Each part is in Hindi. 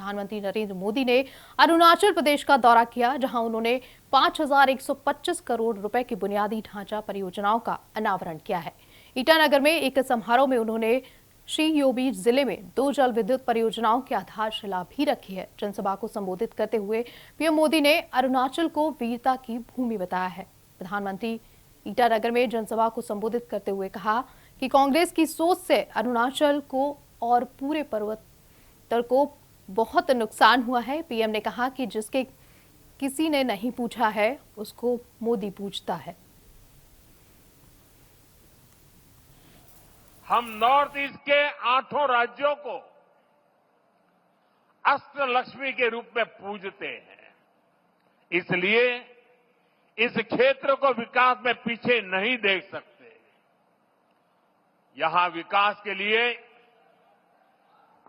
प्रधानमंत्री नरेंद्र मोदी ने अरुणाचल प्रदेश का दौरा किया, जहां उन्होंने 5,125 करोड़ रुपए की बुनियादी ढांचा परियोजनाओं का अनावरण किया है। ईटानगर में एक समारोह में उन्होंने श्री योबी जिले में 2 जल विद्युत परियोजनाओं की आधारशिला भी रखी है। जनसभा को संबोधित करते हुए पीएम मोदी ने अरुणाचल को वीरता की भूमि बताया है। प्रधानमंत्री ईटानगर में जनसभा को संबोधित करते हुए कहा कि कांग्रेस की सोच से अरुणाचल को और पूरे पूर्वोत्तर को बहुत नुकसान हुआ है। पीएम ने कहा कि जिसके किसी ने नहीं पूछा है उसको मोदी पूछता है। हम नॉर्थ ईस्ट के 8 राज्यों को अष्टलक्ष्मी के रूप में पूजते हैं, इसलिए इस क्षेत्र को विकास में पीछे नहीं देख सकते। यहां विकास के लिए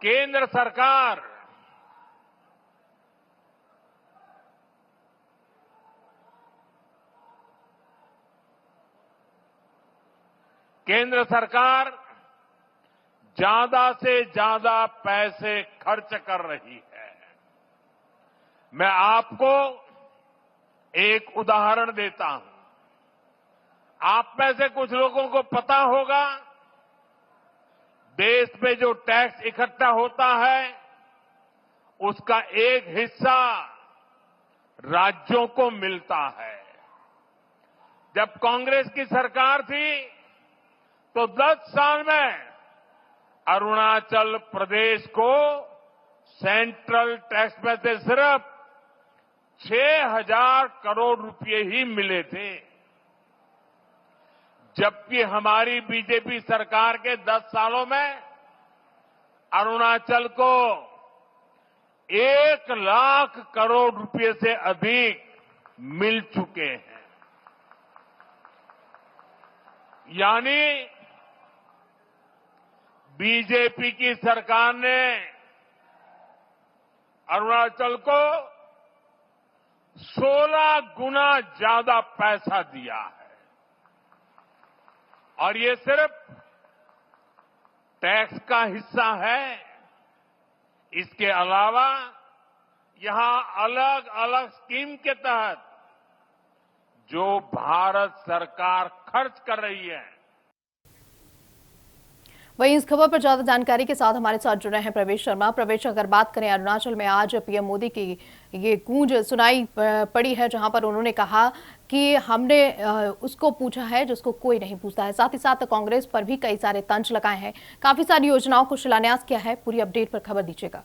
केंद्र सरकार ज्यादा से ज्यादा पैसे खर्च कर रही है। मैं आपको एक उदाहरण देता हूं। आप में से कुछ लोगों को पता होगा, देश में जो टैक्स इकट्ठा होता है उसका एक हिस्सा राज्यों को मिलता है। जब कांग्रेस की सरकार थी तो 10 साल में अरुणाचल प्रदेश को सेंट्रल टैक्स में से सिर्फ 6,000 करोड़ रुपए ही मिले थे, जबकि हमारी बीजेपी सरकार के 10 सालों में अरुणाचल को 1 लाख करोड़ रुपए से अधिक मिल चुके हैं। यानी बीजेपी की सरकार ने अरुणाचल को 16 गुना ज्यादा पैसा दिया है, और ये सिर्फ टैक्स का हिस्सा है। इसके अलावा यहां अलग अलग स्कीम के तहत जो भारत सरकार खर्च कर रही है। वहीं इस खबर पर ज्यादा जानकारी के साथ हमारे साथ जुड़े हैं प्रवेश शर्मा। प्रवेश, अगर बात करें अरुणाचल में आज पीएम मोदी की ये गूंज सुनाई पड़ी है, जहां पर उन्होंने कहा कि हमने उसको पूछा है जिसको कोई नहीं पूछता है। साथ ही साथ कांग्रेस पर भी कई सारे तंज लगाए हैं, काफी सारी योजनाओं को शिलान्यास किया है। पूरी अपडेट पर खबर दीजिएगा।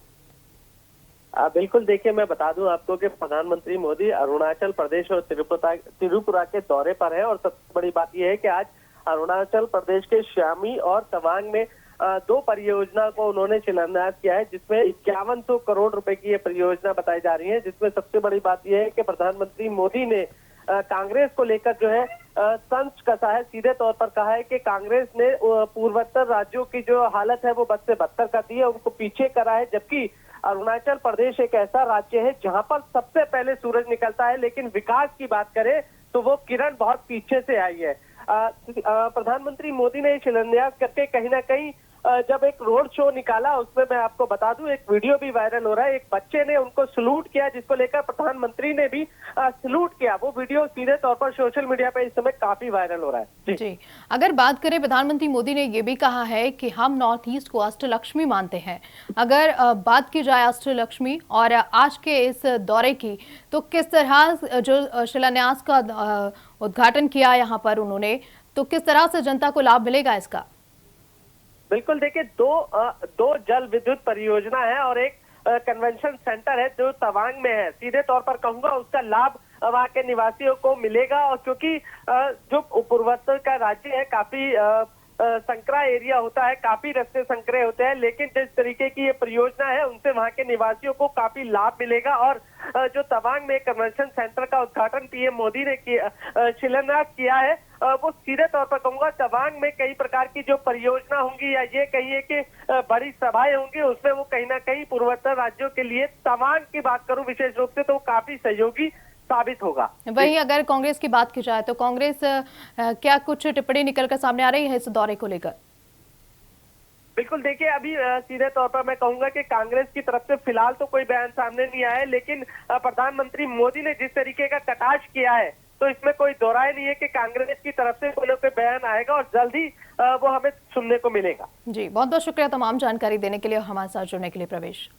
बिल्कुल, देखिए मैं बता दूं आपको कि प्रधानमंत्री मोदी अरुणाचल प्रदेश और त्रिपुरा के दौरे पर है, और सबसे बड़ी बात यह है कि आज अरुणाचल प्रदेश के श्यामी और तवांग में 2 परियोजना को उन्होंने शिलान्यास किया है, जिसमें 5100 करोड़ रुपए की ये परियोजना बताई जा रही है। जिसमें सबसे बड़ी बात यह है कि प्रधानमंत्री मोदी ने कांग्रेस को लेकर जो है तंज कसा है। सीधे तौर पर कहा है कि कांग्रेस ने पूर्वोत्तर राज्यों की जो हालत है वो बद से बदतर कर दी है, उनको पीछे करा है, जबकि अरुणाचल प्रदेश एक ऐसा राज्य है जहां पर सबसे पहले सूरज निकलता है, लेकिन विकास की बात करें तो वो किरण बहुत पीछे से आई है। प्रधानमंत्री मोदी ने शिलान्यास करके कहीं ना कहीं जब एक रोड शो निकाला, उसमें मैं आपको बता दूं एक वीडियो भी वायरल हो रहा है। एक बच्चे ने उनको सलूट किया, जिसको लेकर प्रधानमंत्री ने भी सलूट किया। वो वीडियो सीधे तौर पर सोशल मीडिया पे इस समय काफी वायरल हो रहा है। जी, अगर बात करें, प्रधानमंत्री मोदी ने ये भी कहा है कि हम नॉर्थ ईस्ट को अष्टलक्ष्मी मानते हैं। अगर बात की जाए अष्टलक्ष्मी और आज के इस दौरे की, तो किस तरह जो शिलान्यास का उद्घाटन किया यहाँ पर उन्होंने, तो किस तरह से जनता को लाभ मिलेगा इसका? बिल्कुल, देखिए दो जल विद्युत परियोजना है और एक कन्वेंशन सेंटर है जो तवांग में है। सीधे तौर पर कहूंगा उसका लाभ वहां के निवासियों को मिलेगा, और क्योंकि जो पूर्वोत्तर का राज्य है काफी संकरा एरिया होता है, काफी रास्ते संकरे होते हैं, लेकिन जिस तरीके की ये परियोजना है उनसे वहां के निवासियों को काफी लाभ मिलेगा। और जो तवांग में कन्वेंशन सेंटर का उद्घाटन पीएम मोदी ने शिलान्यास किया है, वो सीधे तौर पर कहूंगा तवांग में कई प्रकार की जो परियोजना होंगी या ये कहिए कि बड़ी सभाएं होंगी, उसमें वो कहीं ना कहीं पूर्वोत्तर राज्यों के लिए तवांग की बात करूं विशेष रूप से तो काफी सहयोगी साबित होगा। वहीं अगर कांग्रेस की बात की जाए तो कांग्रेस क्या कुछ टिप्पणी निकलकर सामने आ रही है इस दौरे को लेकर? बिल्कुल देखिए, अभी सीधे तौर पर मैं कहूंगा कि कांग्रेस की तरफ से फिलहाल तो कोई बयान सामने नहीं आया है, लेकिन प्रधानमंत्री मोदी ने जिस तरीके का कटाक्ष किया है, तो इसमें कोई दो राय नहीं है कि कांग्रेस की तरफ से कोई ना कोई बयान आएगा और जल्द ही वो हमें सुनने को मिलेगा। जी, बहुत बहुत शुक्रिया तमाम जानकारी देने के लिए और हमारे साथ जुड़ने के लिए प्रवेश।